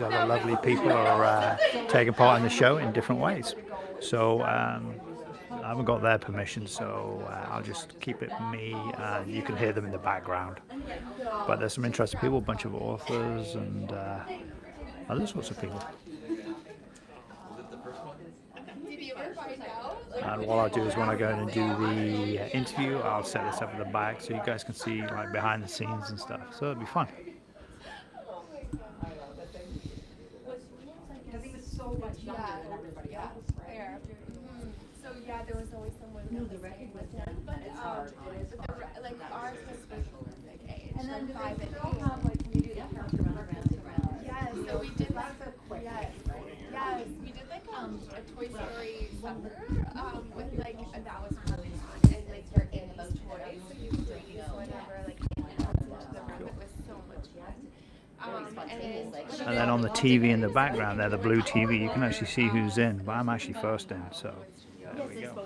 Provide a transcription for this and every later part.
these other lovely people are taking part in the show in different ways. So I haven't got their permission, so I'll just keep it me, and you can hear them in the background. But there's some interesting people, a bunch of authors and other sorts of people. And what I'll do is when I go in and do the interview, I'll set this up at the back so you guys can see like behind the scenes and stuff. So it'll be fun. So yeah, there was always someone. No, the record was done, but like ours was like age, and then private. Yes, so we did like yes, we did like a Toy Story summer with like that was really fun, and like you're in those toys, so you could use whatever like into the room. It was so much fun. And then on the TV in the background there, the blue TV, you can actually see who's in, but I'm actually first in, so there we go.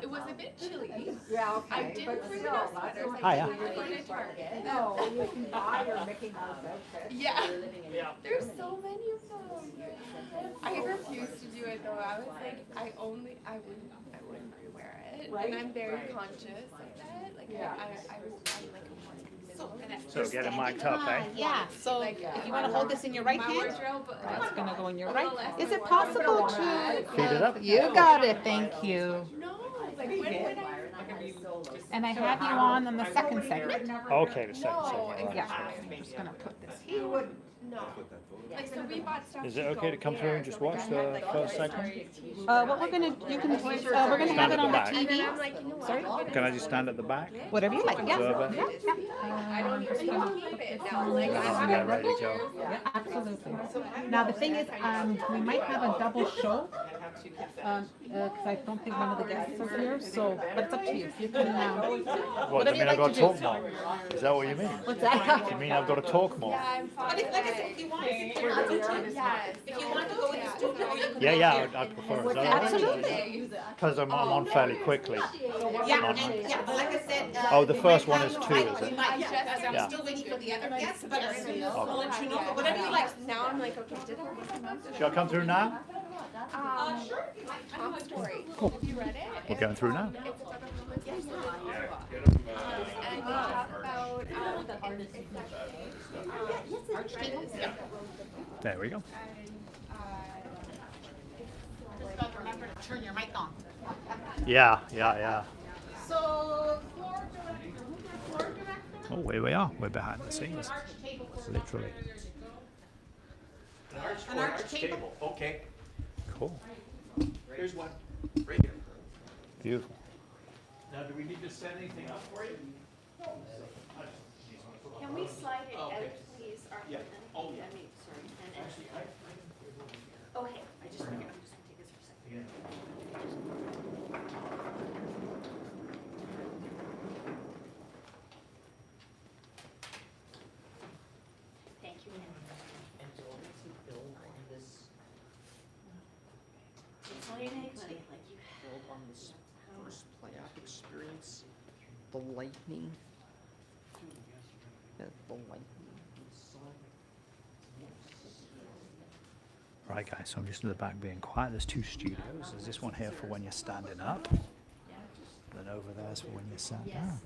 It was a bit chilly. Yeah, okay. I didn't bring enough sweaters. Hiya. No, you can buy or Mickey Mouse outfits. Yeah. There's so many of them. I refused to do it though. I was like, I wouldn't wear it. Right. And I'm very conscious of that. Like Yeah. I'm like So get it mic'd up, eh? Yeah, so if you want to hold this in your right my hand, wardrobe. it's going to go in your right. Is it possible to? Feed it up. You got it, thank you. No, like when would I? And I have you on the second segment. Okay, the second segment. Yeah, I'm just going to put this here. No. Like so we bought stuff. Is it okay to come through and just watch the first segment? What we're going to, you can, we're going to have it on the And then I'm TV. like, you know what? Sorry? Can I just stand at the back? Whatever you like, yeah. Observe Yeah, it? yeah. I don't even keep it now. Like I'm Get ready to go. Yeah, absolutely. Now, the thing is, we might have a double show, because I don't think one of the guests are here, so, but it's up to you. You can, What, do whatever you you mean I've like got to to do. talk more? Is that what you mean? What's that? You mean I've got to talk more? Yeah, I'm fine. But if, like I said, if you want to sit there, it's up to you. Yes. If you want to go in the studio, or you can. Yeah, I'd prefer it. Absolutely. Because I'm on fairly quickly. Yeah, and, yeah, but like I said. Oh, the we first might one is have- two, we is it? might- yeah, I'm Yeah. still waiting for the other guests, but as soon as I'll let you know, but whatever you like. Now I'm like, okay, did I miss a message? Shall I come through now? Sure. Top story. Have you read it? We're going through now. It's about a homeless person in Ottawa. And they talk about There we go. Just gotta remember to turn your mic on. Yeah. So, floor director, who's our floor director? Oh, here we are. We're behind the scenes. Literally. An arch table. Okay, Cool. here's one, right here. Beautiful. Now, do we need to set anything up for you? Can we slide it out, Okay. please? Yeah. Oh, yeah. I mean, sorry. And then, Actually, okay, I just figured, I'm just gonna take this for a second. Thank you. And so to build on this, It's all you need, buddy, like you. build on this first playoff experience, the lightning. The lightning inside. Right, guys, so I'm just in the back being quiet. There's two studios. There's this one here for when you're standing up. Then over there's for when you're sat down.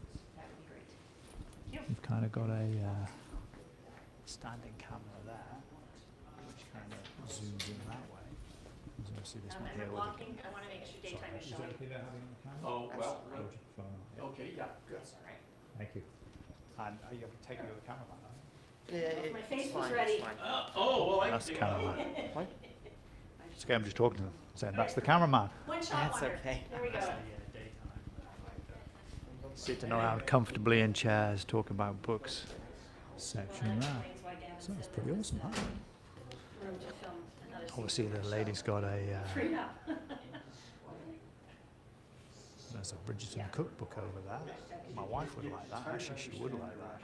You've kind of got a standing camera there, which kind of zooms in that way. There's obviously this one As here I'm with the walking, I wanna make sure daytime is Is it showing. okay to have it on the camera? Oh, well, Or would you prefer not? Yeah. okay, yeah, good. Thank you. And you have to take you to the cameraman, aren't My face was ready. Oh, well, you? That's the cameraman. It's okay, I'm just talking to them, saying that's the cameraman. One shot That's wonder. okay. There we go. Sitting around comfortably in chairs, talking about books. Section there. So it's pretty awesome, huh? Room to film another scene. Obviously, the lady's got a. Yeah. There's a Bridgerton cookbook over there. My wife would like that. Actually, she would like that.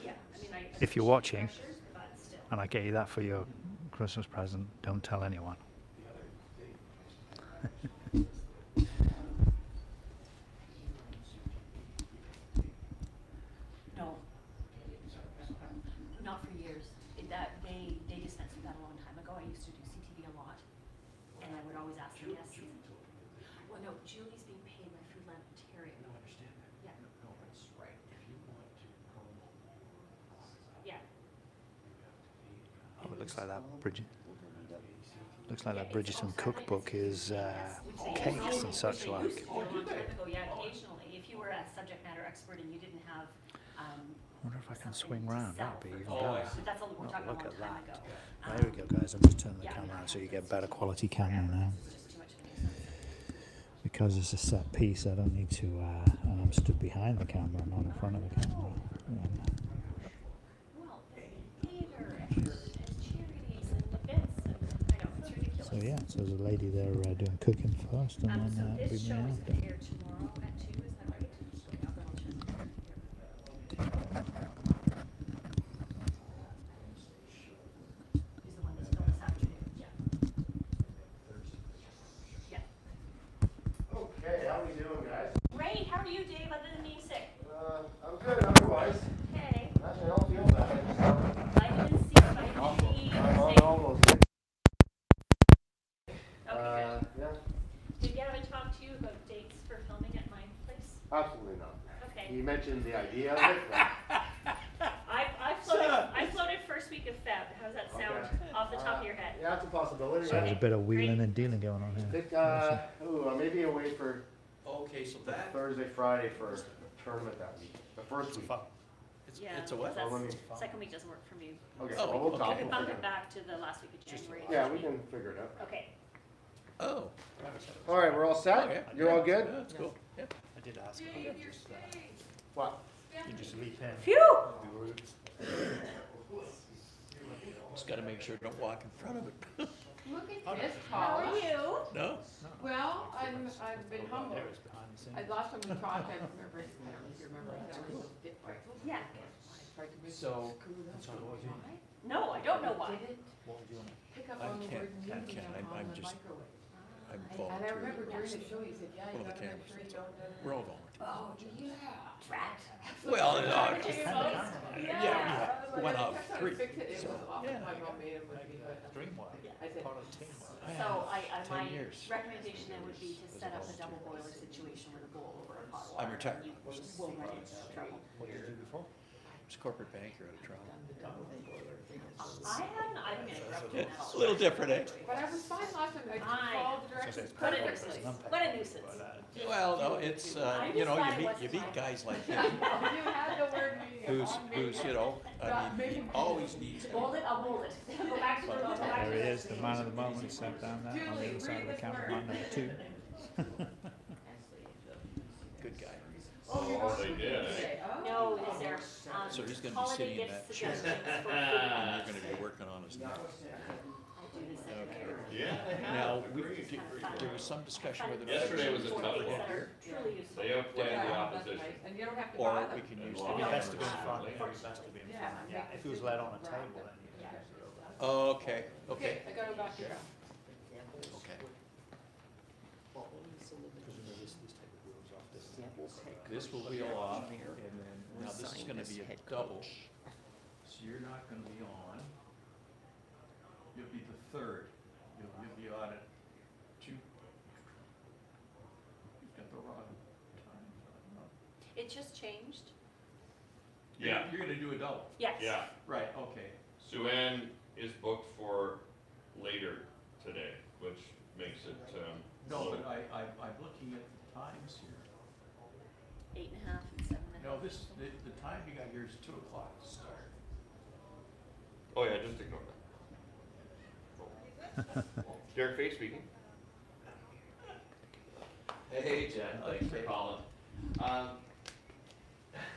Yeah, I mean, I. If you're watching, But still. and I get you that for your Christmas present, don't tell anyone. Not for years. They dispensed with that a long time ago. I used to do CTV a lot, and I would always ask them, yes. Well, no, Julie's being paid by Foodland Ontario. No, I understand that. Yeah. No, that's right. If you want to promote, Yeah. Oh, it looks like that Bridgerton cookbook is cakes and such like. A long time ago, yeah, occasionally. If you were a subject matter expert and you didn't have, I wonder if I can swing something to round. sell That'd be for even people. better. But that's a, we're Oh, talking a look long at time that. ago. There we go, guys. I'm just turning the Yeah. camera on so you get better quality camera now. It's just too much of a nuisance. Because it's a set piece, I don't need to. And I'm stood behind the camera, not in front of the camera. Well, theater and charities and events and, I know, it's ridiculous. So yeah, so there's a lady there doing cooking first, and So then this we show may is after. gonna air tomorrow at 2, is that right? I'll double check. Is the one that's filmed this afternoon, yeah. Yeah. Okay, how we doing, guys? Great, how are you, Dave, other than being sick? I'm good otherwise. Okay. Actually, I don't feel bad. Vitamin C, vitamin D, I'm on zinc. all those things. Okay, good. Yeah, Did Gavin talk to you about dates for filming at my place? absolutely not. Okay. He mentioned the idea of it, but I floated first week of Feb. How's that sound Okay. off the top of your head? yeah, it's a possibility. So there's a bit of wheeling and dealing going on I here. think, I may be away for okay, so that, Thursday, Friday for a tournament that week, the first week. Yeah, it's a what? Well, let me- that's, second week doesn't work for me. Okay, Oh, well, we'll talk. okay. We We'll bumped figure it back to the last week of January. Yeah, we can figure it out. Okay. oh. All right, we're all set? Okay. You're all good? Yeah, that's cool, yeah. I did ask him. What? You just leap in. Phew! Just gotta make sure I don't walk in front of it. Look at this, How Paula. are you? No? Well, I've been humbled. There is behind the scenes. Last time we talked, I remember, I don't know if you remember, that was Yeah. So, No, I don't know why. What would you want? pick up I'm on the Ken. word I'm medium Ken. I'm on the just- microwave. I'm And I volunteering. remember during the show, you said, yeah, One you of the gotta make cameras. sure you don't. We're all volunteering. Oh, yeah. Rat. Well, Yeah. we went out That's how three. I fixed it. It was awful. yeah. My mom made him with me, but. Dreamwork. I said, Part of teamwork. So my 10 years. recommendation then would be to set up a double boiler situation with a bowl over a pot of water. I'm retired. You will run into trouble. What did you do before? I was a corporate banker out of Toronto. I haven't, I'm gonna interrupt you It's now. a little different, eh? but I was fine last time. I Fine. followed the directions What a perfectly. nuisance, what a nuisance. Well, no, it's, you know, you meet guys like him, You had the word medium on me. who's, you know, I mean, he always needs. Hold it, I'll hold it. Go back to the, go back to There he the. is, the man of the moment, sat down there on the other side of the camera, man number 2. Good guy. Oh, they did. No, is there, So he's gonna be holiday sitting in gift that chair. suggestions for And food. you're gonna be working on his neck. I'll do this at Okay. the- Now, there was some discussion whether. Yesterday was a For tough things one. that are truly useful. They outplayed the opposition. And you don't have to Or buy them. we can use. It'd be the- best to be in front, it'd be best to be in front. Yeah. If he was laid on a table, then you could Oh, okay, okay, I gotta go back here. okay. This will wheel off, and then, now this is gonna be a double. So you're not gonna be on. You'll be the third. You'll be on at 2. You've got the wrong time. It just changed? Yeah. You're gonna do a double. Yes. Yeah, Right, okay. Sue-Ann is booked for later today, which makes it, No, but I'm looking at the times here. 8.5 and 7.5. No, the time you got here is 2 o'clock to start. oh yeah, just ignore that. Derek Fay speaking. Hey Jen, thanks for Okay. calling.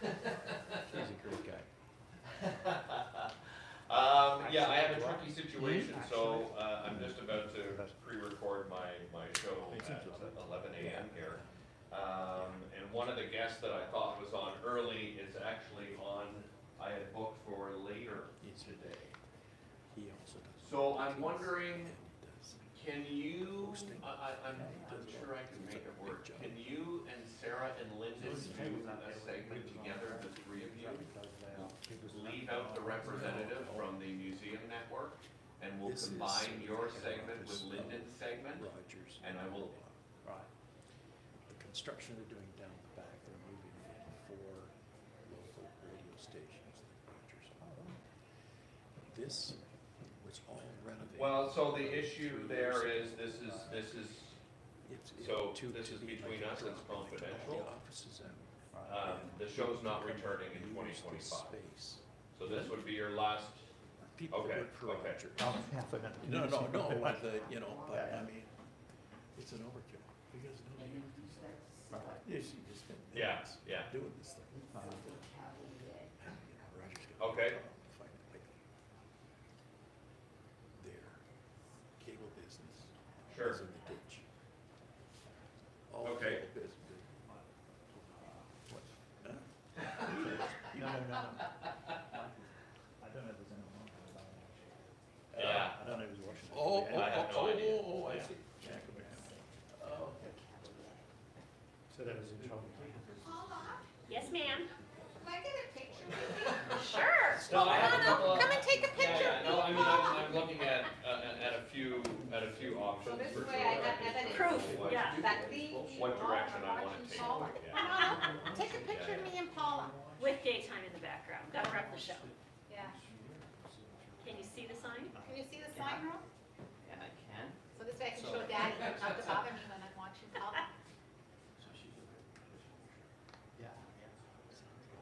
He's a great guy. Yeah, I have a tricky situation, so, I'm just about to pre-record my show at 11 a.m. here. And one of the guests that I thought was on early is actually on, I had booked for later today. He also does. So I'm wondering, can you, I'm sure I can make it work. Can you and Sarah and Lyndon do a segment together, the three of you? Leave keep out the representative from the museum network, and we'll combine your segment with Lyndon's segment, Rogers. and I will, Right. The construction they're doing down the back, they're moving in 4 local radio stations that Rogers owned. This was all renovated. well, so the issue there is, this is, It's so to this is be between like us, it's the confidential. offices out. The show's not returning in Use the 2025. space. So this would be your last, People Okay, work for okay. Rogers. Oh, yeah, I forgot to do No, this. no, no, but you know, but Yeah, I yeah. mean, it's an overkill, because no, yeah, she just been yeah, yeah, doing this thing. Rogers got Okay. find like their cable business sure. is in the ditch. All Okay. cable business. What? Huh? No, no, no, no. I don't know if there's anyone on there. Yeah. I don't know who's watching. Oh, Yeah. I have no idea. oh, I see. Yeah, could be. Oh, okay. So that was in trouble. Yes, ma'am. Can I get a picture? Sure. No, I have a couple of- Come and take a Yeah, picture. yeah, no, I mean, I'm looking at a few options this for way sure. I got evidence. Proof, What- yeah. That the. What direction I wanna take, Paula. yeah. Come on up, take a picture of me and Paula. With daytime in the background. Gotta rep the show. Yeah. Can you see the sign? Can you see the sign, Ron? Yeah, I can. So this way I can show Daddy not to bother me when I'm watching Paula.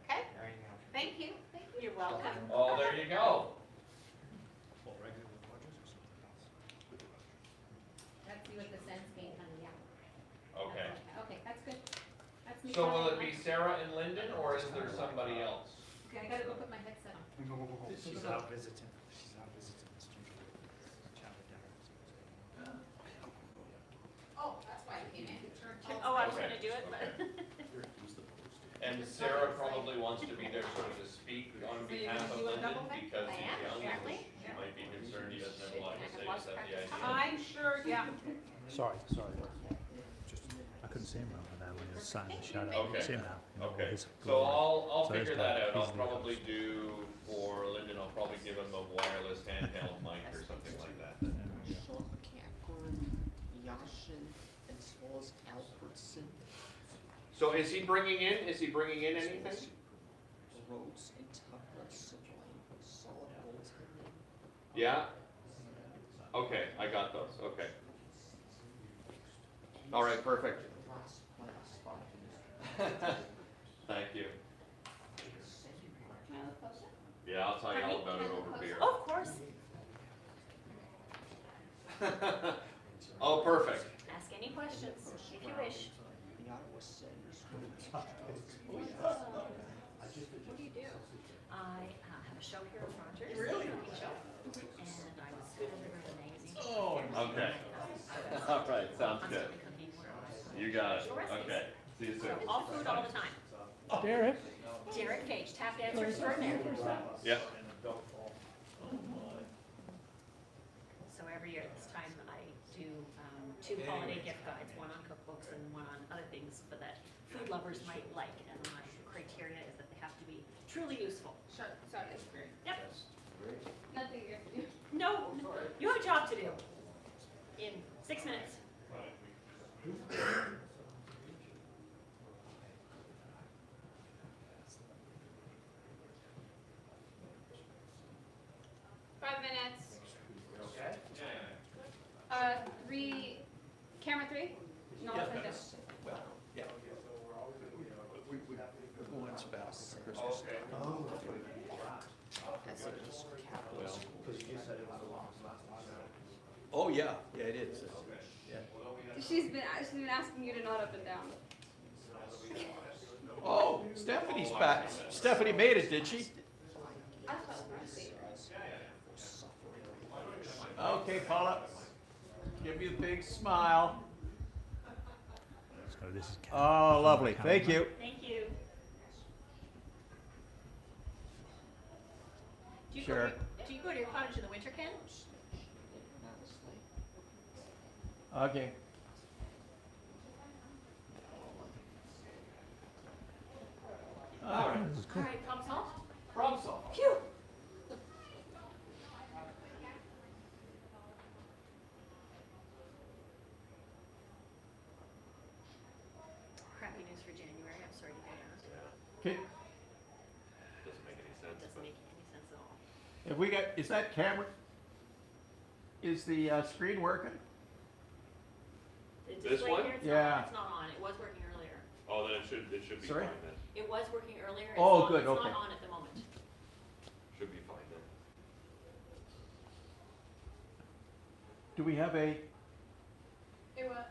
Okay? Thank you. Thank you. You're welcome. Oh, there you go. That's you with the sense gate, honey, yeah. Okay. Okay, that's good. That's me. So will it be Sarah and Lyndon, or is there somebody else? Okay, I gotta go put my headset on. She's out visiting. She's out visiting the studio. Oh, that's why I came in. Oh, I was Okay. gonna do it, but. And Sarah probably wants to be there sort of to speak on So you're behalf gonna of do a Lyndon, double thing? because I he's am, young, and apparently. she might be concerned he doesn't have a lot to say, is that the idea? I'm sure, yeah. Sorry. Just, I couldn't see him over there when he was sat in the shadow. I Okay. can see him now. You know, Okay, his so glory. I'll So figure it's that like out, I'll easily probably do, for Lyndon, I'll probably give him a wireless handheld mic or something like that. Sean Cameron, Yashin, as well as Albertson, So is he bringing in anything? Rhodes, and Tupper, Sublime, solid goaltending. Yeah? Okay, I got those, okay. All right, perfect. Last spot. Thank you. Yeah, I'll tell you all about it over beer. Oh, of course. Oh, perfect. Ask any questions, if you wish. The Ottawa Senators. What do you do? I have a show here at Rogers. Really? Show. And I was food editor of the magazine. Oh, Okay. All right, sounds good. Constantly cooking where I- You got it. Recipes. Okay. See you soon. All food all the time. Derek. Derek Page, tap dancer extraordinaire. Yep. So every year at this time, I do 2 holiday gift guides, one on cookbooks and one on other things for that food lovers might like. And my criteria is that they have to be truly useful. Sure, sorry, that's great. Yep. Nothing you have to do. No, you have a job to do in 6 minutes. 5 minutes. Okay. 3, camera 3? No, Yeah. it's like this. Well, yeah. We're going fast for Christmas. Okay. As it is Capitals. Oh, yeah, yeah, it is. Yeah. She's been asking you to nod up and down. Oh, Stephanie's back. Stephanie made it, did she? Okay, Paula. Give me a big smile. So this is Oh, lovely. Thank you. Thank you. Do you Sure. do you go to your cottage in the winter, Ken? Okay. All right. This is All cool. right, problem solved? Problem solved. Phew. Okay, Doesn't make any sense, Doesn't but make any sense at all. have we got, is that camera, is the screen working? The This display one? here, Yeah. it's not on. It was working earlier. oh, then it should be fine Sorry? then. It was working earlier. It's Oh, not, good, it's okay. not on at the moment. Should be fine then. Do we have a, Hey, what?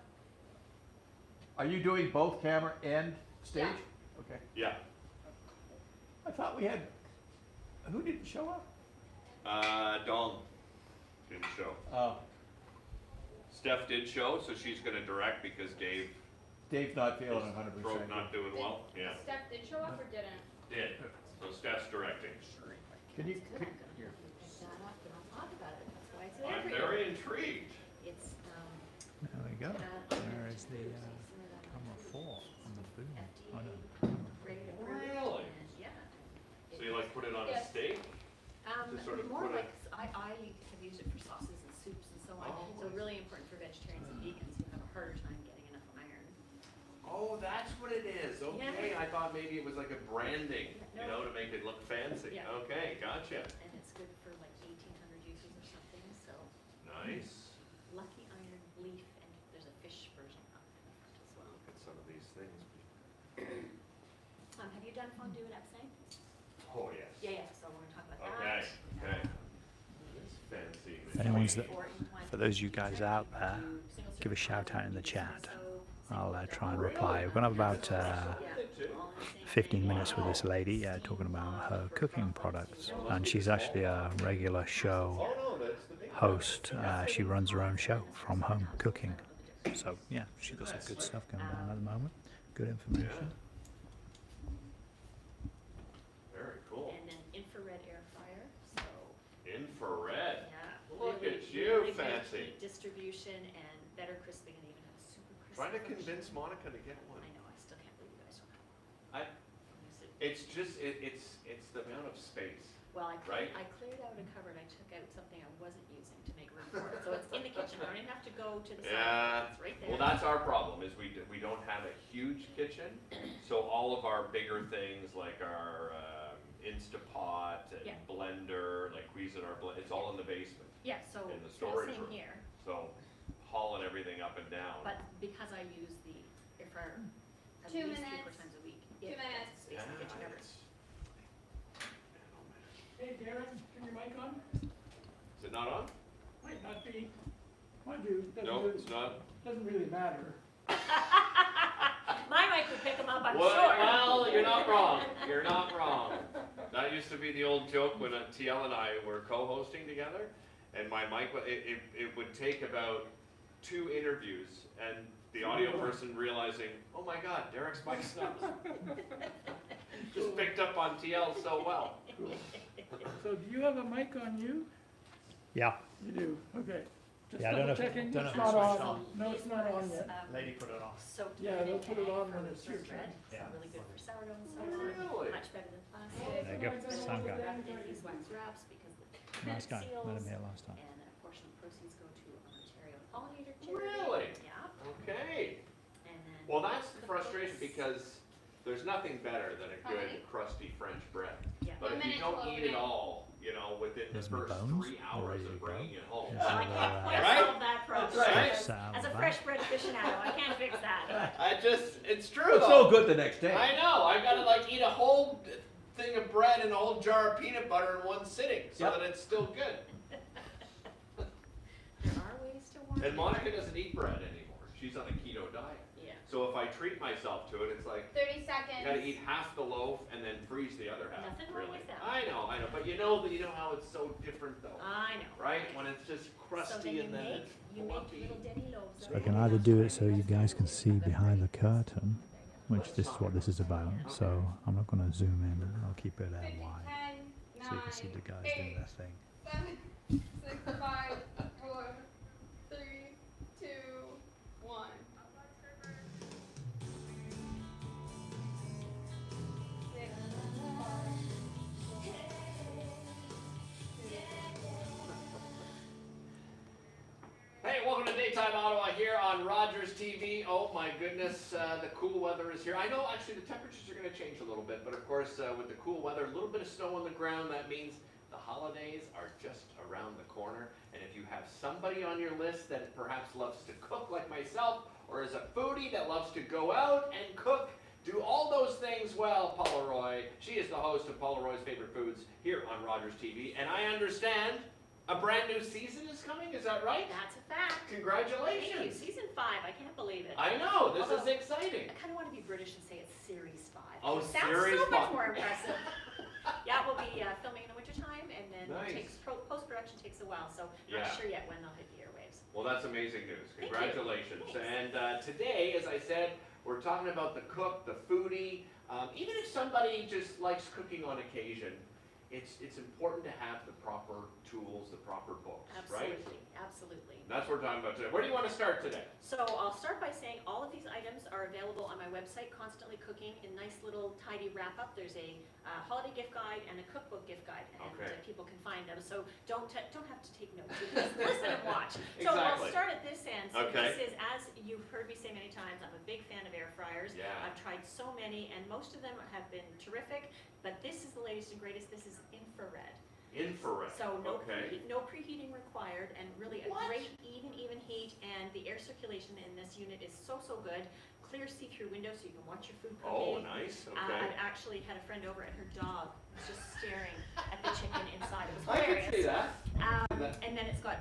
are you doing both camera and stage? Yeah. Okay. Yeah. I thought we had, who didn't show up? Dawn didn't show. Oh, Steph did show, so she's gonna direct because Dave's Dave's not feeling 100%. throat not doing well. Yeah, Steph did show up or didn't? did. So Steph's directing. Can you, It's good. can- I'm gonna pick that up and I'll talk about it. That's why it's I'm everywhere. very intrigued. It's, There we go. There is the camera 4 on the boom. Oh no. ready to prove. Really? And yeah. So you like put it on a Yes. steak? To sort of More put like, I have used it for sauces and soups and so on. Oh, So really important for vegetarians and vegans who have a harder time getting enough iron. Oh, that's what it is. Okay, Yeah. I thought maybe it was like a branding, you know, to make it look fancy. Yeah. Okay, gotcha. And it's good for like 1,800 uses or something, so Nice. Lucky Iron Leaf, and there's a fish version up in the front as well. Look at some of these things. Have you done fondue at Epsom? Oh, yes. Yeah, so we're gonna talk about Okay, that. okay. It's fancy. If anyone's that, for those of you guys out there, give a shout out in the chat. I'll try and reply. We're going to have about 15 minutes with this lady talking about her cooking products. And she's actually a regular show Oh, no, that's the big host. She runs her own show from home cooking. So, yeah, she's got some good stuff going on at the moment. Good information. Very cool. And then infrared air fryer, so, Infrared. yeah. Look really- at you, really good fancy. heat distribution and better crisping, and even have a super crispy Trying to version. convince Monica to get one. I know, I still can't believe you guys don't have one. I, it's just, it's the amount of space. Well, Right? I cleared out a cupboard, I took out something I wasn't using to make room for it, so it's in the kitchen, I don't even have to go to the side, Yeah. it's right there. Well, that's our problem, is we don't have a huge kitchen, so all of our bigger things, like our Instapot and Yeah. blender, like Cuisinart blend, it's all in the basement. Yeah, so, in the storage same room. here, So hauling everything up and down. but because I use the air fryer at 2 least 3 or 4 minutes. times a week, 2 it minutes. has space in the kitchen cupboard. Hey Darren, turn your mic on? Is it not on? Might not be. Mind you, No, it's not. doesn't really matter. My mic would pick them up, I'm Well, sure. well, you're not wrong. You're not wrong. That used to be the old joke when TL and I were co-hosting together, and my mic, it would take about 2 interviews, and the audio person realizing, oh my God, Derek's mic's not. Just picked up on TL so well. So do you have a mic on you? Yeah. You do, okay. Just Yeah, I don't know double if- checking, don't know it's if not it's switched on. on. No, it's not on yet. Lady put it on. Soaked Yeah, in they'll an put it egg on for when it's your bread, turn. so Yeah. really good for sourdough and so on. Really? Much better than plastic. There you go. Sound guy. Wrapped in beeswax wraps because the Nice guy. seals, Met him here last time. and a portion of proceeds go to an Ontario pollinator charity. Really? Yeah, Okay. and then. Well, that's the cookbooks. frustration, because there's nothing better than a How good many? crusty French bread. Yeah. But if 1 you minute, don't 12 eat it minutes. all, you know, within the Here's my first bones. 3 They're hours ready of to go. bringing it home. Here's Well, I the, can't quite Right? solve that problem. right. As a fresh bread aficionado, I can't fix that. It's true It's though. so good the next day. I know, I gotta like eat a whole thing of bread and a whole jar of peanut butter in one sitting, so Yep. that it's still good. There are ways to warm it. And Monica doesn't eat bread anymore, she's on a keto diet. Yeah. So if I treat myself to it, it's like, 30 you seconds. gotta eat half the loaf and then freeze the other half, Nothing wrong really. with that. I know, but you know how it's so different though, I know. right? When it's just So then crusty you and then make, it's you make fluffy. little Denny loaves. So I can either do it so you guys can see behind the curtain, which this is what this is about. So I'm not going to zoom in. I'll keep it 10, wide 9, so you can see the guys doing their thing. 7, 6, 5, 4, 3, 2, 1. Hey, welcome to Daytime Lunchtime Ottawa here on Rogers TV. Oh my goodness, the cool weather is here. I know actually the temperatures are going to change a little bit, but of course with the cool weather, a little bit of snow on the ground, that means the holidays are just around the corner. And if you have somebody on your list that perhaps loves to cook like myself, or is a foodie that loves to go out and cook, do all those things well, Paula Roy. She is the host of Paula Roy's Favorite Foods here on Rogers TV. And I understand a brand new season is coming, is that right? That's a fact. Congratulations. Thank you. Season 5, I can't believe it. I know, this is Although, exciting. I kind of want to be British and say it's Series 5. Oh, It sounds Series so much 5. more impressive. Yeah, we'll be filming in the wintertime, and then Nice. post-production takes a while, so Yeah. not sure yet when they'll hit the airwaves. Well, that's amazing news. Thank you. Congratulations. Thanks. And today, as I said, we're talking about the cook, the foodie. Even if somebody just likes cooking on occasion, it's important to have the proper tools, the proper books, right? Absolutely, absolutely. That's what we're talking about today. Where do you want to start today? So I'll start by saying all of these items are available on my website, Constantly Cooking, in nice little tidy wrap-up. There's a holiday gift guide and a cookbook gift guide, and Okay. people can find them. So don't have to take notes. You can just listen and watch. So I'll Exactly. start at this end. So Okay. this is, as you've heard me say many times, I'm a big fan of air fryers. Yeah. I've tried so many, and most of them have been terrific. But this is the latest and greatest. This is infrared. Infrared. So no, Okay. no preheating required, and really a What? great even heat, and the air circulation in this unit is so good. Clear see-through window so you can watch your food Oh, cooking. nice. Okay. I've actually had a friend over, and her dog was just staring at the chicken inside. It was I hilarious. can see that. And then it's got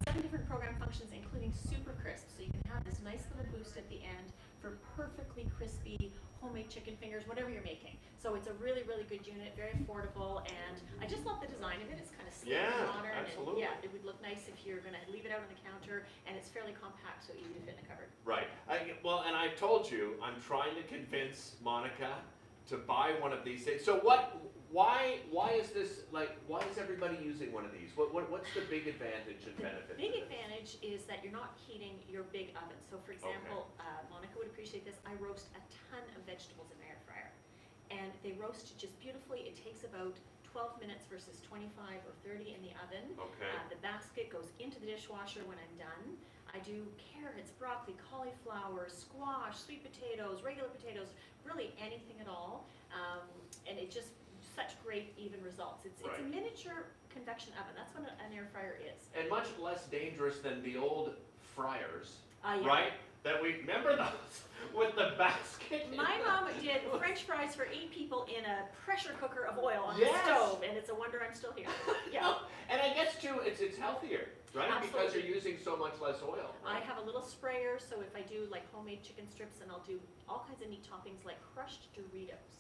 7 different program functions, including super crisp, so you can have this nice little boost at the end for perfectly crispy homemade chicken fingers, whatever you're making. So it's a really good unit, very affordable, and I just love the design of it. It's kind of sleek Yeah, and modern, absolutely. and yeah, it would look nice if you're going to leave it out on the counter, and it's fairly compact, so easy to fit in the cupboard. Right. Well, and I've told you, I'm trying to convince Monica to buy one of these things. So why is this, why is everybody using one of these? What's the big advantage and benefit? The big to this? advantage is that you're not heating your big oven. So for example, Monica would appreciate this. I roast a ton of vegetables in my air fryer, and they roast just beautifully. It takes about 12 minutes versus 25 or 30 in the oven. Okay. The basket goes into the dishwasher when I'm done. I do carrots, broccoli, cauliflower, squash, sweet potatoes, regular potatoes, really anything at all. And it just, such great even results. It's a Right. miniature convection oven. That's what an air fryer is. And much less dangerous than the old fryers, Yeah. right? That we remember those with the basket. My mom did French fries for 8 people in a pressure cooker of oil on Yes. the stove, and it's a wonder I'm still here. Yeah. And I guess too, it's healthier, right? Because Absolutely. you're using so much less oil. I have a little sprayer, so if I do like homemade chicken strips, and I'll do all kinds of neat toppings like crushed Doritos.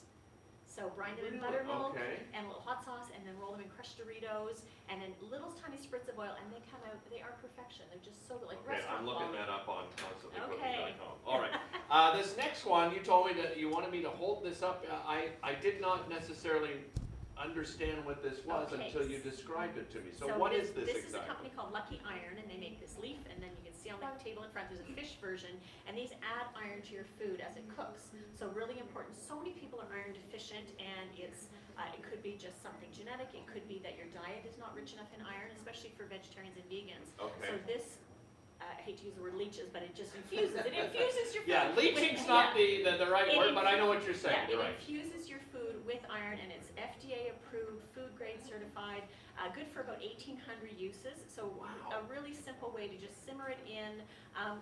So brine them in Really? buttermilk Okay. and a little hot sauce, and then roll them in crushed Doritos, and then little tiny spritz of oil, and they come out, they are perfection. They're just so good, like Okay, restaurant I'm looking quality. that up on constantlycooking.com. Okay. All right. This next one, you told me that you wanted me to hold this up. I did not necessarily understand what this was Okay. until you described it to me. So So what is this This is a exactly? company called Lucky Iron, and they make this leaf, and then you can see on the table in front, there's a fish version, and these add iron to your food as it cooks. So really important. So many people are iron deficient, and it's it could be just something genetic. It could be that your diet is not rich enough in iron, especially for vegetarians and vegans. Okay. So this, I hate to use the word leeches, but it just infuses. It infuses your food. Yeah, leaching's not the right It word, but I know what you're saying. Yeah, You're it right. infuses your food with iron, and it's FDA approved, food grade certified, good for about 1,800 uses. So a really simple way to just simmer it in,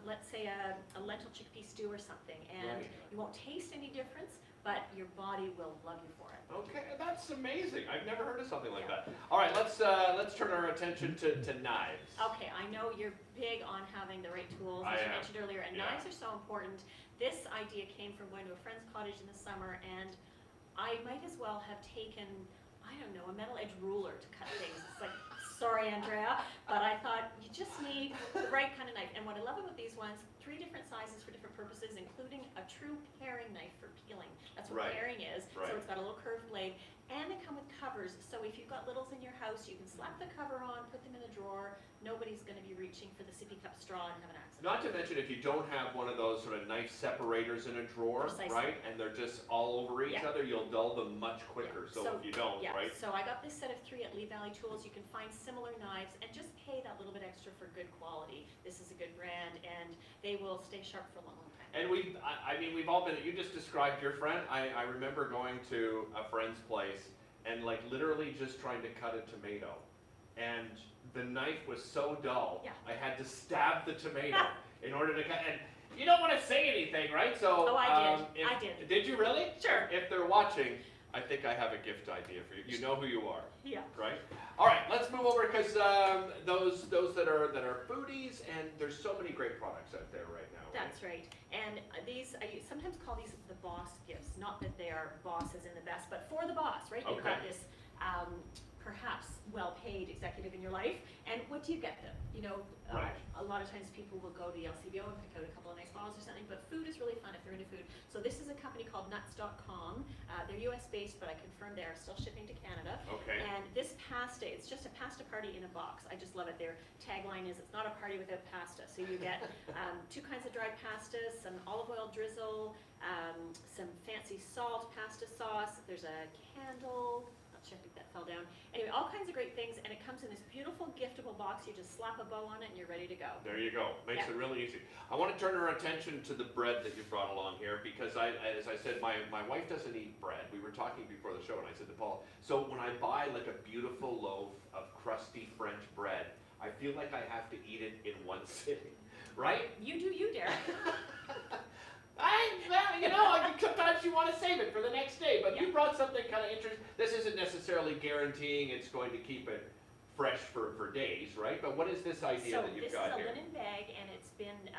let's say a lentil chickpea stew or something, and Right. you won't taste any difference, but your body will love you for it. Okay, that's amazing. I've never heard of something like that. All right, let's turn our attention to knives. Okay, I know you're big on having the right tools, I as you am. mentioned earlier, and Yeah. knives are so important. This idea came from going to a friend's cottage in the summer, and I might as well have taken, I don't know, a metal edge ruler to cut things. It's like, sorry, Andrea, but I thought you just need the right kind of knife. And what I love about these ones, 3 different sizes for different purposes, including a true paring knife for peeling. That's what Right. paring is. Right. So it's got a little curved blade, and they come with covers. covers, so if you've got littles in your house, you can slap the cover on, put them in the drawer, nobody's gonna be reaching for the sippy cup straw and have an accident. Not to mention if you don't have one of those sort of knife separators in a drawer, Precisely. right? And they're just all over each Yeah. other, you'll dull them much quicker, so if you don't, yeah, right? so I got this set of 3 at Lee Valley Tools. You can find similar knives and just pay that little bit extra for good quality. This is a good brand, and they will stay sharp for a long, long time. And I mean, we've all been, you just described your friend. I remember going to a friend's place and like literally just trying to cut a tomato. And the knife was so dull, Yeah. I had to stab the tomato in order to cut. And you don't want to say anything, right? So, Oh, I did. I did. Did you really? Sure. If they're watching, I think I have a gift idea for you. You know who you are, Yeah. right? All right, let's move over because those that are foodies, and there's so many great products out there right now. Right? That's right. And these, I sometimes call these the boss gifts. Not that they are bosses in the best, but for the boss, right? You've got Okay. this perhaps well-paid executive in your life, and what do you get them? You know, Right. a lot of times people will go to the LCBO and pick out a couple of nice bottles or something, but food is really fun if they're into food. So this is a company called nuts.com. They're US based, but I confirmed they are still shipping to Canada. Okay. And this pasta, it's just a pasta party in a box. I just love it. Their tagline is, it's not a party without pasta. So you get 2 kinds of dried pastas, some olive oil drizzle, some fancy salt pasta sauce. There's a candle. I think that fell down. Anyway, all kinds of great things, and it comes in this beautiful giftable box. You just slap a bow on it and you're ready to go. There you go. Makes Yeah. it really easy. I want to turn our attention to the bread that you brought along here because as I said, my wife doesn't eat bread. We were talking before the show and I said to Paul, so when I buy like a beautiful loaf of crusty French bread, I feel like I have to eat it in one sitting, right? You do you, Derek. Well, you know, sometimes you want to save it for the next day, but you brought something kind of interesting. This isn't necessarily guaranteeing it's going to keep it fresh for days, right? But what is this idea that you've got So here? this is a linen bag, and it's been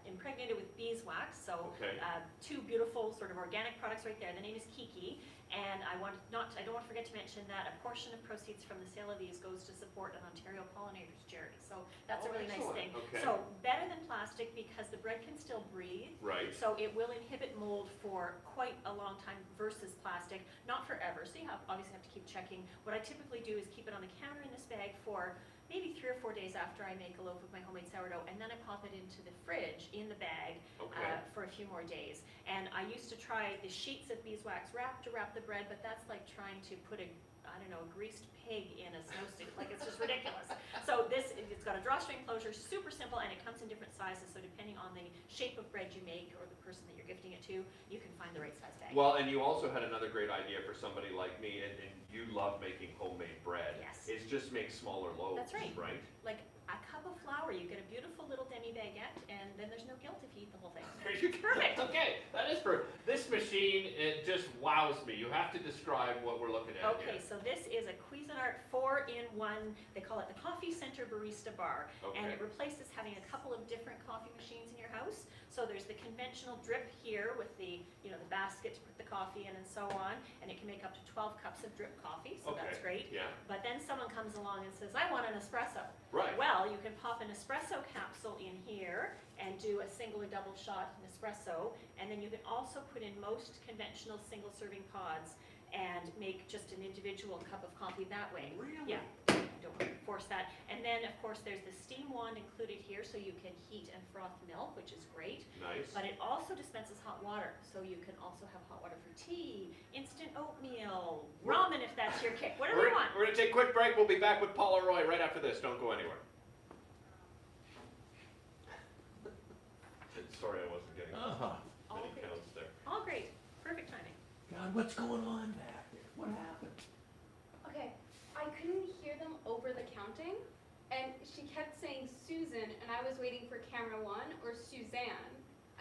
impregnated with beeswax. So Okay. 2 beautiful sort of organic products right there. The name is Kiki, and I don't want to forget to mention that a portion of proceeds from the sale of these goes to support an Ontario pollinators charity. So that's a really nice excellent. thing. Okay. So better than plastic because the bread can still breathe. Right. So it will inhibit mold for quite a long time versus plastic, not forever. So you obviously have to keep checking. What I typically do is keep it on the counter in this bag for maybe 3 or 4 days after I make a loaf of my homemade sourdough, and then I pop it into the fridge in the bag Okay. for a few more days. And I used to try the sheets of beeswax wrap to wrap the bread, but that's like trying to put a greased pig in a snowsuit. Like, it's just ridiculous. So it's got a drawstring closure, super simple, and it comes in different sizes. So depending on the shape of bread you make or the person that you're gifting it to, you can find the right size bag. Well, and you also had another great idea for somebody like me, and you love making homemade bread. Yes. It's just make smaller loaves, That's right. right? Like a cup of flour, you get a beautiful little demi baguette, and then there's no guilt if you eat the whole thing. There you go. Perfect. Okay, that is for this machine. It just wows me. You have to describe what we're looking at Okay, here. so this is a Cuisinart 4-in-1. They call it the Coffee Center Barista Bar. And Okay. it replaces having a couple of different coffee machines in your house. So there's the conventional drip here with the basket to put the coffee in and so on. And it can make up to 12 cups of drip coffee, so that's Okay, great. yeah. But then someone comes along and says, I want an espresso. Right. Well, you can pop an espresso capsule in here and do a single or double shot espresso. And then you can also put in most conventional single serving pods and make just an individual cup of coffee that way. Really? Yeah, I don't want to force that. And then, of course, there's the steam wand included here, so you can heat and froth milk, which is great. Nice. But it also dispenses hot water, so you can also have hot water for tea, instant oatmeal, ramen if that's your kick, whatever you want. We're going to take a quick break. We'll be back with Paula Roy right after this. Don't go anywhere. Sorry, I wasn't getting any counts there. All great, perfect timing. God, what's going on back there? What happened? Okay, I couldn't hear them over the counting, and she kept saying Susan, and I was waiting for camera 1 or Suzanne.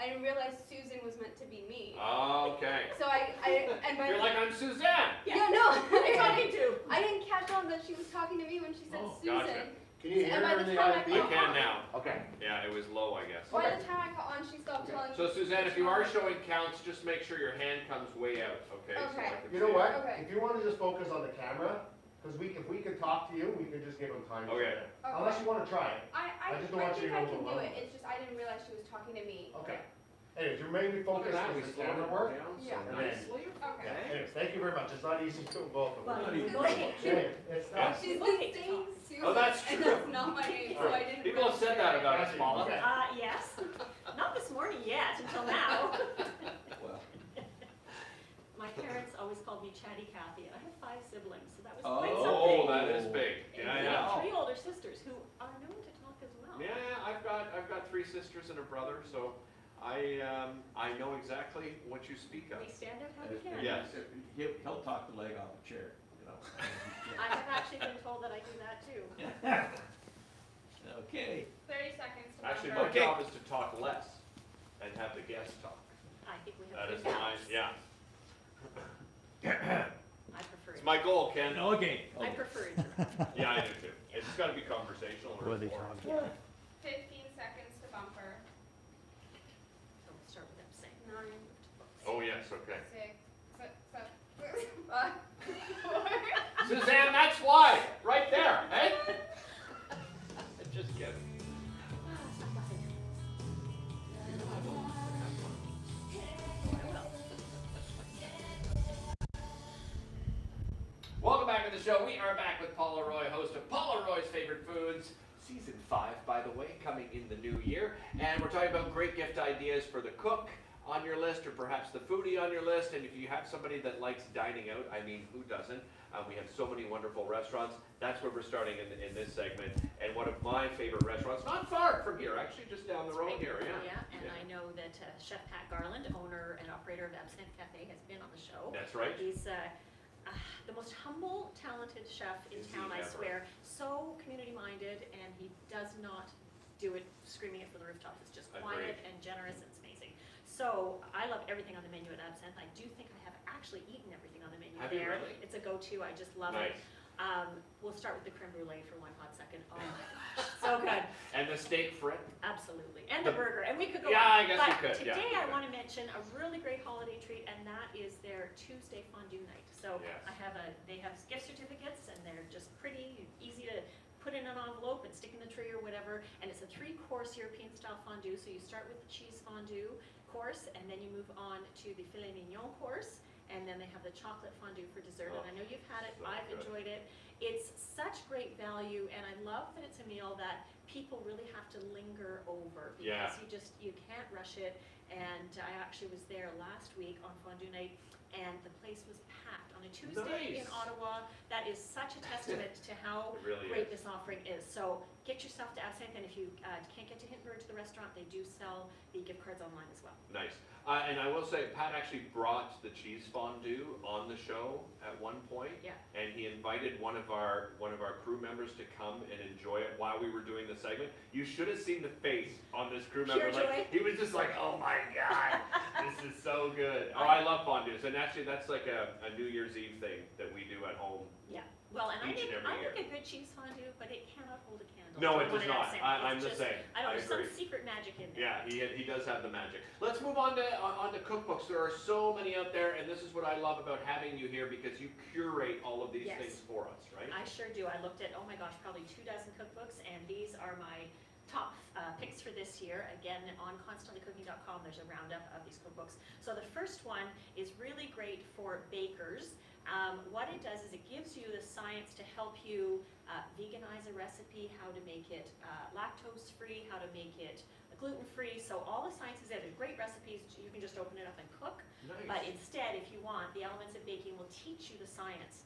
I didn't realize Susan was meant to be me. Okay. So and by You're like, I'm Suzanne. yeah, no, talking to? I didn't catch on that she was talking to me when she said Oh, Susan. gotcha. Can you hear And by her the in the time I IP? You caught can on- now. Okay. Yeah, it was low, I guess. By the time I caught on, she stopped telling me. So Suzanne, if you are showing counts, just make sure your hand comes way out, okay? So Okay. I can You know see it. what? Okay. If you want to just focus on the camera, because if we could talk to you, we could just give them time. to Okay. sit there. Unless you want to try it. I just don't want you think to I go can do alone. it. It's just I didn't realize she was talking to me. Okay. Anyways, your main focus is the camera work. Yeah. And then, Okay. anyways, thank you very much. It's not easy doing both of them. Well, Anyway, it's not. She's Okay. been saying Susan, Oh, that's and true. that's not my name, so I didn't. People have said that about us, Paula. Okay. Yes, not this morning yet, until now. Well, My parents always called me Chatty Cathy, and I have 5 siblings, so that was quite Oh, something. that is big. And Yeah, I yeah. have 3 older sisters who are known to talk as well. Yeah, I've got 3 sisters and a brother, so I know exactly what you speak of. We stand out how we can. Yes. he'll talk the leg off the chair, you know. I have actually been told that I do that too. Okay. 30 seconds to Actually, bumper. my job is to talk less and have the guests talk. I think we have That to is do my, balance. yeah. I prefer It's it. my goal, Ken. Okay. I prefer it. Yeah, I do too. It's gotta be conversational or. Worthy or- target. 15 seconds to bumper. So we'll start with them saying. 9, Oh, yes, okay. 6, 7, 5, 4. Suzanne, that's why, right there, eh? Just kidding. Stop laughing. Welcome back to the show. We are back with Paula Roy, host of Paula Roy's Favorite Foods, Season 5, by the way, coming in the new year. And we're talking about great gift ideas for the cook on your list, or perhaps the foodie on your list. And if you have somebody that likes dining out, I mean, who doesn't? We have so many wonderful restaurants. That's where we're starting in this segment. And one of my favorite restaurants, not far from here, actually just down the road here, yeah. Yeah, and I know that Chef Pat Garland, owner and operator of Absinthe Cafe, has been on the show. That's right. He's the most humble, talented chef in Is he town, I ever? swear. So community-minded, and he does not do it screaming it from the rooftops. It's just quiet Agreed. and generous, and it's amazing. So I love everything on the menu at Absinthe. I do think I have actually eaten everything on the menu Have you there. really? It's a go-to. I just love Nice. it. We'll start with the creme brulee for one hot second. Oh my gosh, so good. And the steak frit? Absolutely, and the burger, and we could go Yeah, on. I guess but you could, yeah. today I want to mention a really great holiday treat, and that is their Tuesday fondue night. So Yes. they have gift certificates, and they're just pretty easy to put in an envelope and stick in the tree or whatever. And it's a 3-course European style fondue. So you start with the cheese fondue course, and then you move on to the filet mignon course, and then they have the chocolate fondue for dessert. Oh, And I know you've had it. so I've good. enjoyed it. It's such great value, and I love that it's a meal that people really have to linger over, Yeah. because you can't rush it. And I actually was there last week on fondue night, and the place was packed on a Tuesday in Nice. Ottawa. That is such a testament to how It really great is. this offering is. So get yourself to Absinthe, and if you can't get to Hinton to the restaurant, they do sell the gift cards online as well. Nice. And I will say, Pat actually brought the cheese fondue on the show at one point. Yeah. And he invited one of our crew members to come and enjoy it while we were doing the segment. You should have seen the face on this crew member. Pure Like, joy. he was just like, oh my God, this is so good. Oh, I love fondues. And actually, that's like a New Year's Eve thing that we do at home. Yeah. Well, and Each and every I year. make a good cheese fondue, but it cannot hold a candle. No, to it one does at not. Absinthe. I'm It's the just- same. I don't know, I there's agree. some secret magic in there. Yeah, he does have the magic. Let's move on to cookbooks. There are so many out there, and this is what I love about having you here, because you curate all of these Yes. things for us, right? I sure do. I looked at, oh my gosh, probably 24 cookbooks, and these are my top picks for this year. Again, on constantlycooking.com, there's a roundup of these cookbooks. So the first one is really great for bakers. What it does is it gives you the science to help you veganize a recipe, how to make it lactose-free, how to make it gluten-free. So all the science is there. They're great recipes. You can just open it up and cook. Nice. But instead, if you want, the elements of baking will teach you the science.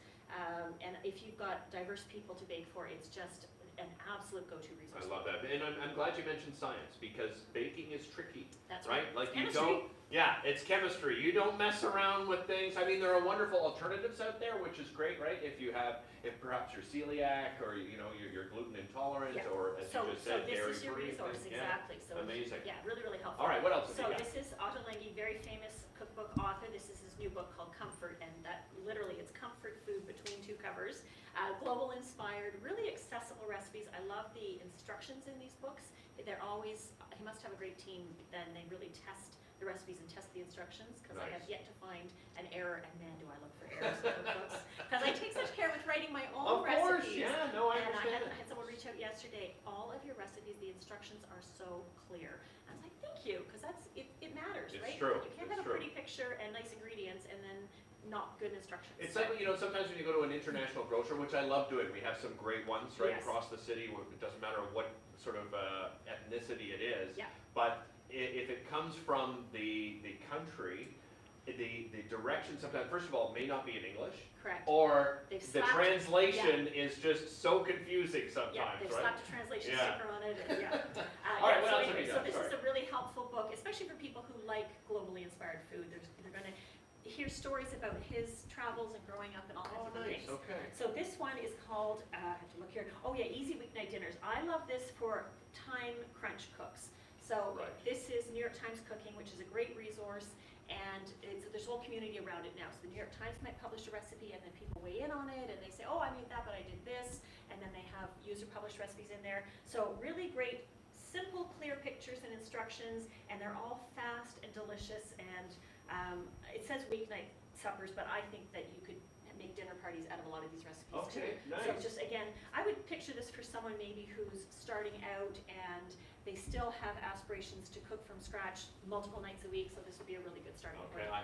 And if you've got diverse people to bake for, it's just an absolute go-to resource. I love that. And I'm glad you mentioned science, because baking is tricky, That's right? Like you Chemistry. it's chemistry. You don't mess around with things. I mean, there are wonderful alternatives out there, which is great, right? If perhaps you're celiac, or you're gluten intolerant, Yeah. or as So you just said, this dairy is your free. resource, Yeah. exactly. So Amazing. Yeah, really, really helpful. All right, what else have So you got? this is Otto Lengi, very famous cookbook author. This is his new book called Comfort, and that literally it's comfort food between two covers. Global inspired, really accessible recipes. I love the instructions in these books. They're always, he must have a great team, then they really test the recipes and test the instructions, because I have Nice. yet to find an error, and man, do I look for errors in cookbooks. Because I take such care with writing my own Of course, recipes. yeah, no, I And understand. I had someone reach out yesterday, all of your recipes, the instructions are so clear. I was like, thank you, because it matters. true, You can't it's have a true. pretty picture and nice ingredients and then not good instructions. It's like, you know, sometimes when you go to an international grocer, which I love doing, we have some great ones right Yes. across the city, where it doesn't matter what sort of ethnicity it is. Yeah. But if it comes from the country, the direction sometimes, first of all, may not be in English, Correct. or They've the slapped- translation is just so confusing Yeah, sometimes, they've right? slapped a translation Yeah. sticker on it, and yeah. All right, Yeah, what so else have anyway, you so got? this is Sorry. a really helpful book, especially for people who like globally inspired food. They're gonna hear stories about his travels and growing up and all kinds Oh, of different nice, things. okay. So this one is called, I have to look here, oh yeah, Easy Weeknight Dinners. I love this for time crunch cooks. So Right. this is New York Times Cooking, which is a great resource, and there's a whole community around it now. So the New York Times might publish a recipe, and then people weigh in on it, and they say, oh, I made that, but I did this, and then they have user-published recipes in there. So really great, simple, clear pictures and instructions, and they're all fast and delicious, and it says weeknight suppers, but I think that you could make dinner parties out of a lot of these recipes too. Okay, So nice. just again, I would picture this for someone maybe who's starting out and they still have aspirations to cook from scratch multiple nights a week, so this would be a really good starting Okay, point. I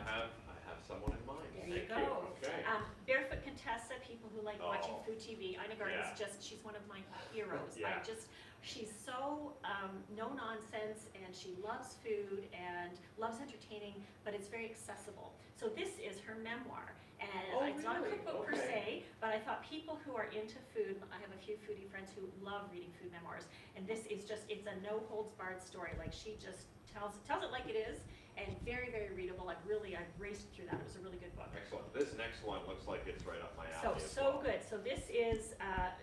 have someone in mind. There you Thank go. Okay. Barefoot Contessa, people who like watching Oh. food TV. Ina Garten's Yeah. she's one of my heroes. Yeah. She's so no nonsense, and she loves food and loves entertaining, but it's very accessible. So this is her memoir, and Oh, it's not a really? cookbook per Okay. se, but I thought people who are into food, I have a few foodie friends who love reading food memoirs, and this is it's a no holds barred story. Like she just tells it like it is, and very, very readable. I raced through that. It was a really good book. Excellent. This next one looks like it's right up my So, alley as so well. good. So this is a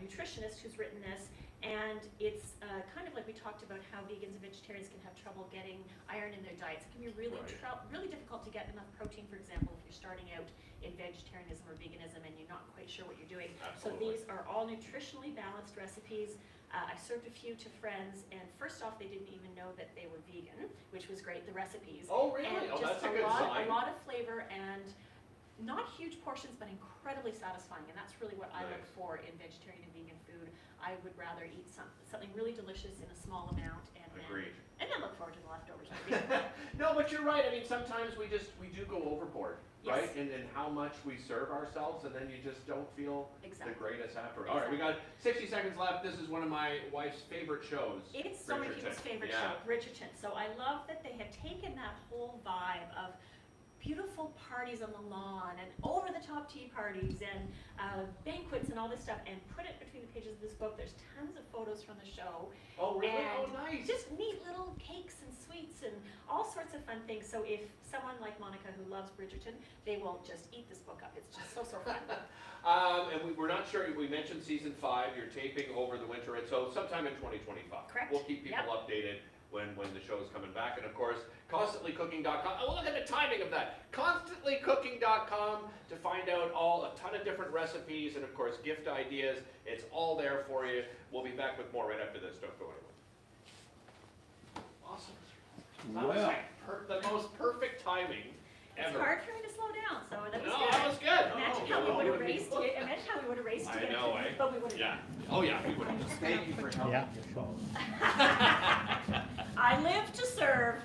nutritionist who's written this, and it's kind of like we talked about how vegans and vegetarians can have trouble getting iron in their diets. It can be really, Right. really difficult to get enough protein, for example, if you're starting out in vegetarianism or veganism and you're not quite sure what you're doing. Absolutely. So these are all nutritionally balanced recipes. I served a few to friends, and first off, they didn't even know that they were vegan, which was great, the recipes. Oh, really? And Oh, just that's a good sign. A lot of flavor and not huge portions, but incredibly satisfying, and that's really what I look Nice. for in vegetarian and vegan food. I would rather eat something really delicious in a small amount, Agreed. and then look forward to the leftovers. No, but you're right. I mean, sometimes we do go overboard, right? Yes. And how much we serve ourselves, and then you just don't feel Exactly. the greatest after. All right, we got 60 seconds left. This is one of my wife's favorite shows. It's so many Bridgerton. people's favorite Yeah. show, Bridgerton. So I love that they have taken that whole vibe of beautiful parties on the lawn and over-the-top tea parties and banquets and all this stuff, and put it between the pages of this book. There's tons of photos from the show. Oh, really? And Oh, nice. just neat little cakes and sweets and all sorts of fun things. So if someone like Monica who loves Bridgerton, they will just eat this book up. It's just so fun. And we're not sure, we mentioned season 5, you're taping over the winter, and so sometime in 2025. Correct. We'll keep people updated when the show's coming back. And of course, constantlycooking.com. Oh, look at the timing of that. Constantlycooking.com to find out a ton of different recipes and of course gift ideas. It's all there for you. We'll be back with more right after this. Don't go anywhere. Awesome. That was like the most perfect timing It's ever. hard for me to slow down, so that was No, good. that was good. Imagine Oh, how we well, would have would've been- raced to imagine how we would have raced to I get know, it, eh? but we would have. Yeah. Oh yeah, we would have. Thank you for helping. Yeah, sure. I live to serve.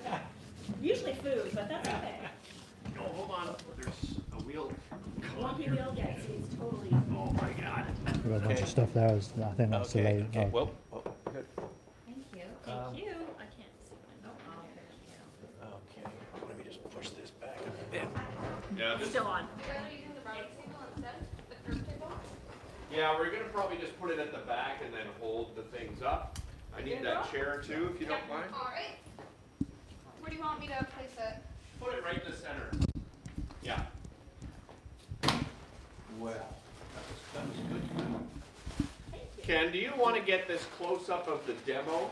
Usually food, but that's okay. No, hold on. There's a wheel. Wonky wheel, yeah, it's totally. Oh my God. We've got a bunch of stuff there. I think that's the lady. Oh, Well, good. Thank you. Thank you. I can't see what I'm. Oh, there you Okay, let me just push this back a bit. Yeah, go. Still on. You're gonna be using the round table instead, the curve table? yeah, we're gonna probably just put it at the back and then hold the things up. I need that chair too, if you don't mind. All right. Where do you want me to place it? Put it right in the center. Yeah. Well, that was good. Thank you. Ken, do you want to get this close up of the demo?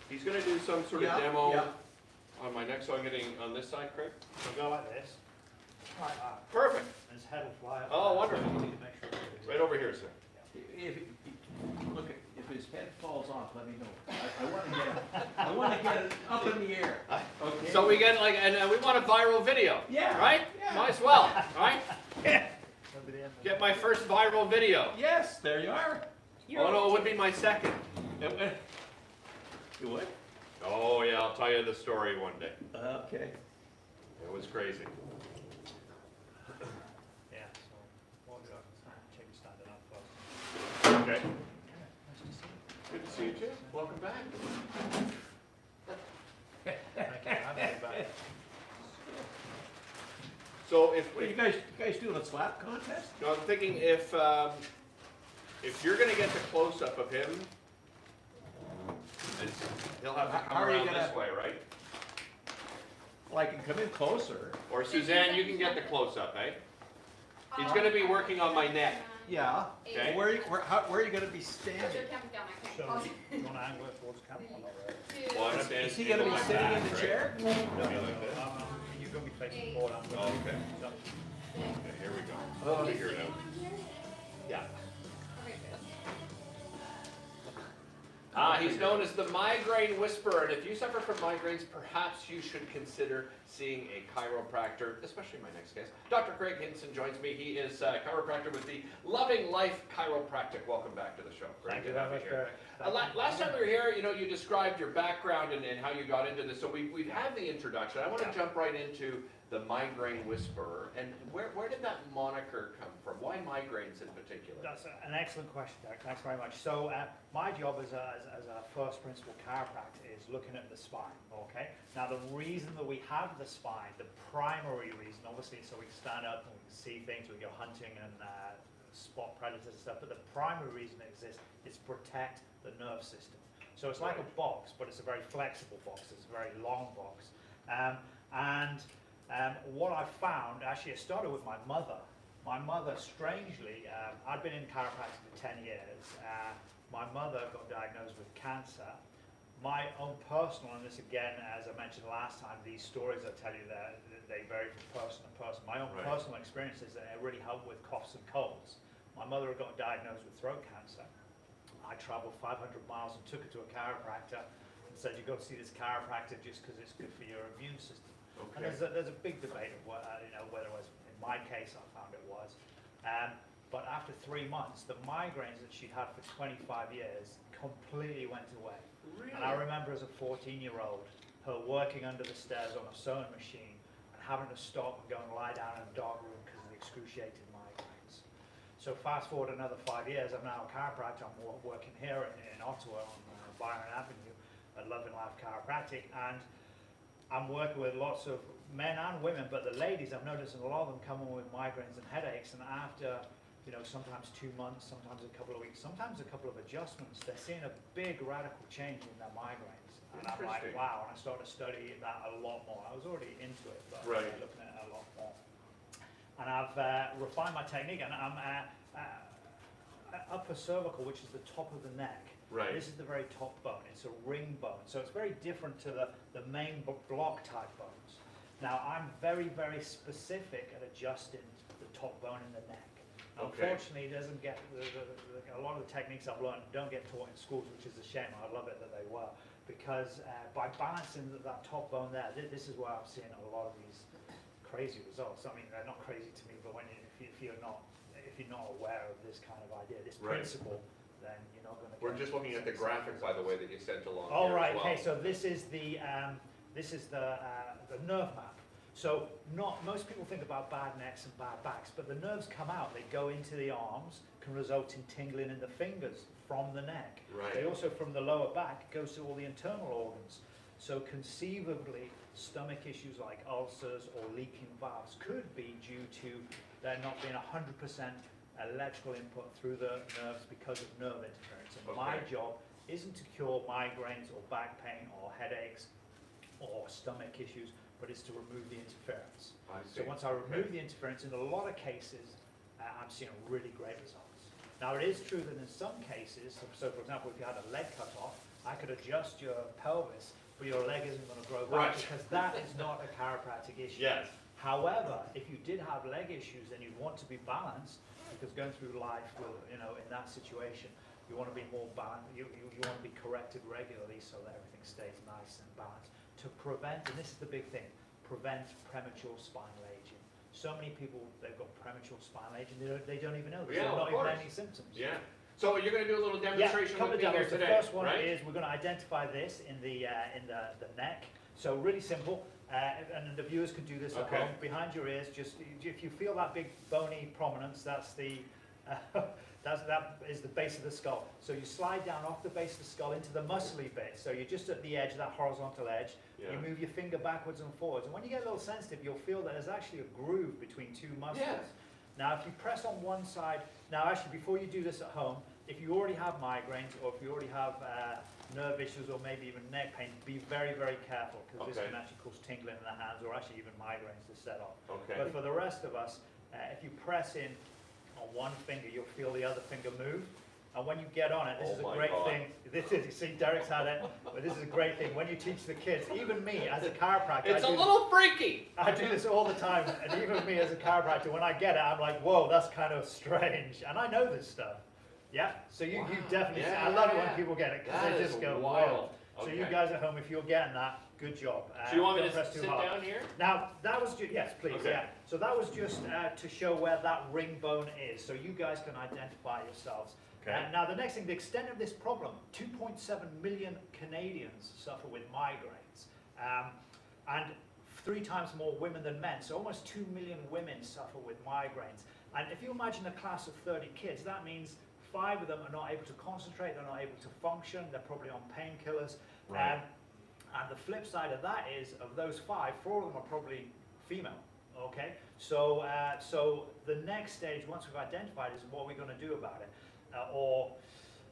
He's gonna do some sort of Yeah, demo yeah. on my next, so I'm getting on this side, Craig? So go like this. Like that. Perfect. His head will fly up. Oh, wonderful. So you need to make sure it's- Right over here, sir. Look, if his head falls off, let me know. I want to get it up in the air. Okay? So we get like, and we want a viral video. Yeah. Right? Yeah. Might as well, right? That'll be the end of it. Get my first viral video. Yes, there you are. You're Oh no, it would be my second. You would? Oh, yeah, I'll tell you the story one day. Okay. It was crazy. Yeah, so what we got? Check standing up first. Okay. Nice to see you. Good to see you too. Welcome back. Thank you for having me back. So if, What, you guys doing a slap contest? no, I'm thinking if you're gonna get the close-up of him, he'll have to How come are you around gonna- this way, right? Well, I can come in closer. Or Suzanne, you can get the close-up, eh? He's gonna be working on my neck. Yeah. Okay. Where are you gonna be standing? Put your camera down, I So, can't. you want to angle it towards the camera or not really? Two. Well, I'm standing Is he gonna be like sitting that, in the right? chair? No, you're going to be facing forward. I'm going Oh, okay. to. Okay, here we go. Oh, Figure it out. Yeah. Okay, good. He's known as the migraine whisperer, and if you suffer from migraines, perhaps you should consider seeing a chiropractor, especially my next guest. Dr. Craig Hindson joins me. He is a chiropractor with the Loving Life Chiropractic. Welcome back to the show. Great Thank to you have very you much, here. Eric. Last time we were here, you described your background and how you got into this. So we've had the introduction. I want to jump right into the migraine whisperer. And where did that moniker come from? Why migraines in particular? That's an excellent question, Derek. Thanks very much. So my job as a first principle chiropractor is looking at the spine, okay? Now the reason that we have the spine, the primary reason, obviously, so we can stand up and we can see things, we go hunting and spot predators and stuff, but the primary reason it exists is to protect the nerve system. So it's like a box, but it's a very flexible box. It's a very long box. What I found, actually it started with my mother. My mother, strangely, I'd been in chiropractic for 10 years. My mother got diagnosed with cancer. My own personal, and this again, as I mentioned last time, these stories I tell you, they vary from person to person. My own Right. personal experience is that it really helped with coughs and colds. My mother had got diagnosed with throat cancer. I traveled 500 miles and took her to a chiropractor and said, you go to see this chiropractor just because it's good for your immune system. And Okay. there's a big debate of whether it was, in my case, I found it was. But after 3 months, the migraines that she'd had for 25 years completely went away. Really? And I remember as a 14-year-old, her working under the stairs on a sewing machine and having to stop and go and lie down in a dark room because of the excruciating migraines. So fast forward another 5 years, I'm now a chiropractor. I'm working here in Ottawa on Byron Avenue at Loving Life Chiropractic, and I'm working with lots of men and women, but the ladies, I'm noticing a lot of them come in with migraines and headaches, and after, sometimes 2 months, sometimes a couple of weeks, sometimes a couple of adjustments, they're seeing a big radical change in their migraines. And I'm like, Interesting. wow, and I started studying that a lot more. I was already into it, but Right. I'm looking at it a lot more. And I've refined my technique, and I'm upper cervical, which is the top of the neck. Right. This is the very top bone. It's a ring bone. So it's very different to the main block type bones. Now I'm very, very specific at adjusting the top bone in the neck. Now, Okay. unfortunately, it doesn't get, a lot of the techniques I've learned don't get taught in schools, which is a shame. I love it that they were. Because by balancing that top bone there, this is where I'm seeing a lot of these crazy results. I mean, they're not crazy to me, but if you're not aware of this kind of idea, this Right. principle, then you're not going to. We're just looking at the graphic, by the way, that you sent along Oh, here right. as well. Okay. So this is the nerve map. So most people think about bad necks and bad backs, but the nerves come out. They go into the arms, can result in tingling in the fingers from the neck. Right. They also, from the lower back, goes to all the internal organs. So conceivably, stomach issues like ulcers or leaking valves could be due to there not being 100% electrical input through the nerves because of nerve interference. And my Okay. job isn't to cure migraines or back pain or headaches or stomach issues, but it's to remove the interference. I So see. once I remove the interference, in a lot of cases, I'm seeing really great results. Now it is true that in some cases, so for example, if you had a leg cut off, I could adjust your pelvis, but your leg isn't going to grow back Right. because that is not a chiropractic issue. Yes. However, if you did have leg issues, then you'd want to be balanced, because going through life, in that situation, you want to be more balanced. You want to be corrected regularly so that everything stays nice and balanced to prevent, and this is the big thing, prevent premature spinal aging. So many people, they've got premature spinal aging, they don't even know. Yeah, They're of not even course. any symptoms. Yeah. So you're gonna do a little demonstration couple with of me here demos. The today, first one right? is we're going to identify this in the neck. So really simple, and the viewers can do this at Okay. home. Behind your ears, just if you feel that big bony prominence, that's the that is the base of the skull. So you slide down off the base of the skull into the muscly bit. So you're just at the edge, that horizontal edge. Yeah. You move your finger backwards and forwards, and when you get a little sensitive, you'll feel that there's actually a groove between two muscles. Yes. Now, if you press on one side, now actually before you do this at home, if you already have migraines or if you already have nerve issues or maybe even neck pain, be very, very careful because this Okay. can actually cause tingling in the hands or actually even migraines to set off. Okay. But for the rest of us, if you press in on one finger, you'll feel the other finger move. And when you get on it, this Oh is a my great God. thing. This is, you see, Derek's had it, but this is a great thing. When you teach the kids, even me as a chiropractor, It's I a do- little freaky. I do this all the time, and even me as a chiropractor, when I get it, I'm like, whoa, that's kind of strange. And I know this stuff. Yeah, so you definitely, Yeah, I love it yeah, when people get it, because That they is just go, wild. whoa. So you Okay. guys at home, if you're getting that, good job. So you want me Don't to press too sit hard. down here? Now, that was just, yes, please, Okay. yeah. So that was just to show where that ring bone is, so you guys can identify yourselves. Okay. Now, the next thing, the extent of this problem, 2.7 million Canadians suffer with migraines. And 3 times more women than men, so almost 2 million women suffer with migraines. And if you imagine a class of 30 kids, that means 5 of them are not able to concentrate, they're not able to function, they're probably on painkillers. Right. And the flip side of that is, of those 5, 4 of them are probably female. Okay, so the next stage, once we've identified, is what we're going to do about it, or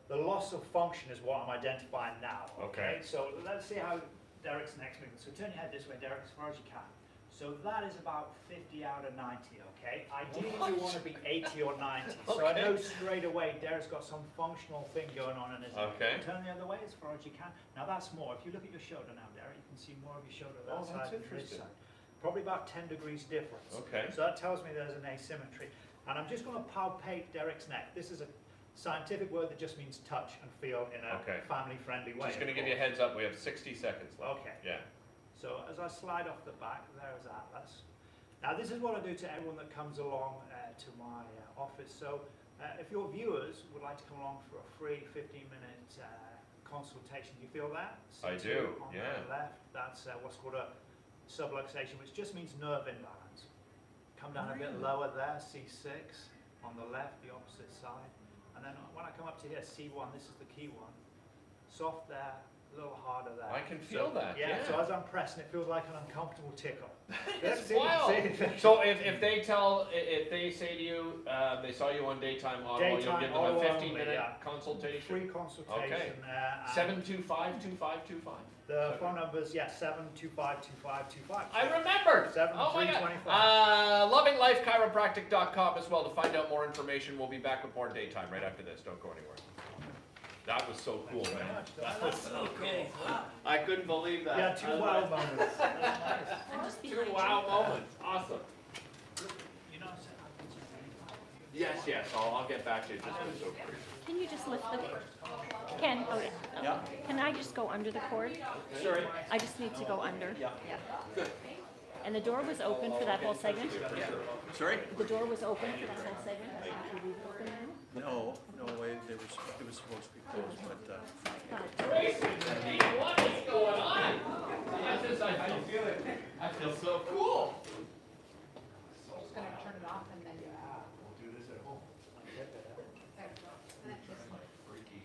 the loss of function is what I'm identifying now. Okay. So let's see how Derek's next movement. So turn your head this way, Derek, as far as you can. So that is about 50 out of 90. Okay. Ideally, you want to be 80 or 90. So I Okay. know straight away Derek's got some functional thing going on in his neck. Okay. Turn the other way as far as you can. Now that's more. If you look at your shoulder now, Derek, you can see more of your shoulder that Oh, side that's than this interesting. side. Probably about 10 degrees difference. Okay. So that tells me there's an asymmetry. And I'm just going to palpate Derek's neck. This is a scientific word that just means touch and feel in a Okay. family-friendly way. Just gonna of give you a course. heads up, we have 60 seconds left. Okay. Yeah. So as I slide off the back, there's Atlas. Now this is what I do to everyone that comes along to my office. So if your viewers would like to come along for a free 15-minute consultation, do you feel that? I C2 do, on yeah. the left, that's what's called a subluxation, which just means nerve imbalance. Come down a bit lower there, C6 on the left, the opposite side. And then when I come up to here, C1, this is the key one. Soft there, a little harder there. I can feel that, Yeah, yeah. so as I'm pressing, it feels like an uncomfortable tickle. It's See- wild. see? So if they say to you, they saw you on Daytime Ottawa, you'll Daytime give them a Ottawa 15-minute only, yeah. consultation? Free consultation. Okay. And 725-2525. The phone number's, 725-2525. I remembered. Oh my God. 7325. LovingLifeChiropractic.com as well to find out more information. We'll be back with more Daytime right after this. Don't go anywhere. That was so cool, man. That was so cool. I couldn't believe that. Yeah, 2 wow moments. I'm just 2 behind you. wow moments. Awesome. You know, Yes. I'll get back to you. It just was so crazy. Can you just lift the, Ken, oh yeah. Yeah. Can I just go under the cord? Sorry. I just need to go under. Yeah. Good. And the door was open for that whole segment? Sorry? The door was open for that whole segment? Did you leave it open then? No, it was supposed to be closed, but, What is going on? I feel so cool. Just gonna turn it off and then. do this at home. Freaky.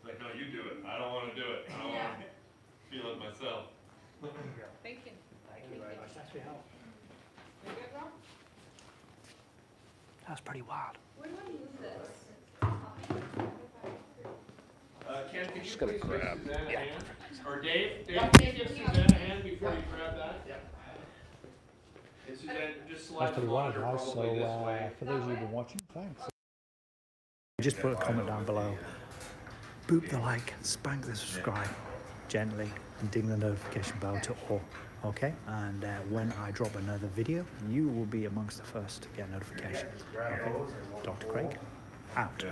Like, no, you do it. I don't want to do it. I don't want to feel it myself. Thank you. Thank you very much. Thanks for your help. You good, Rob? That's pretty wild. Where do I move this? Ken, could you Just gonna please grab- give Suzanne a yeah. hand? Or Dave, can you give Suzanne a hand before you grab that? Yeah. And Suzanne, just slide That's the pretty wild, monitor guys. So probably this way. for those of you who've been watching, thanks. Just put a comment down below. Boop the like, spank the subscribe gently, and ding the notification bell to all. Okay, and when I drop another video, you will be amongst the first to get notification. Okay, Dr. Craig, out.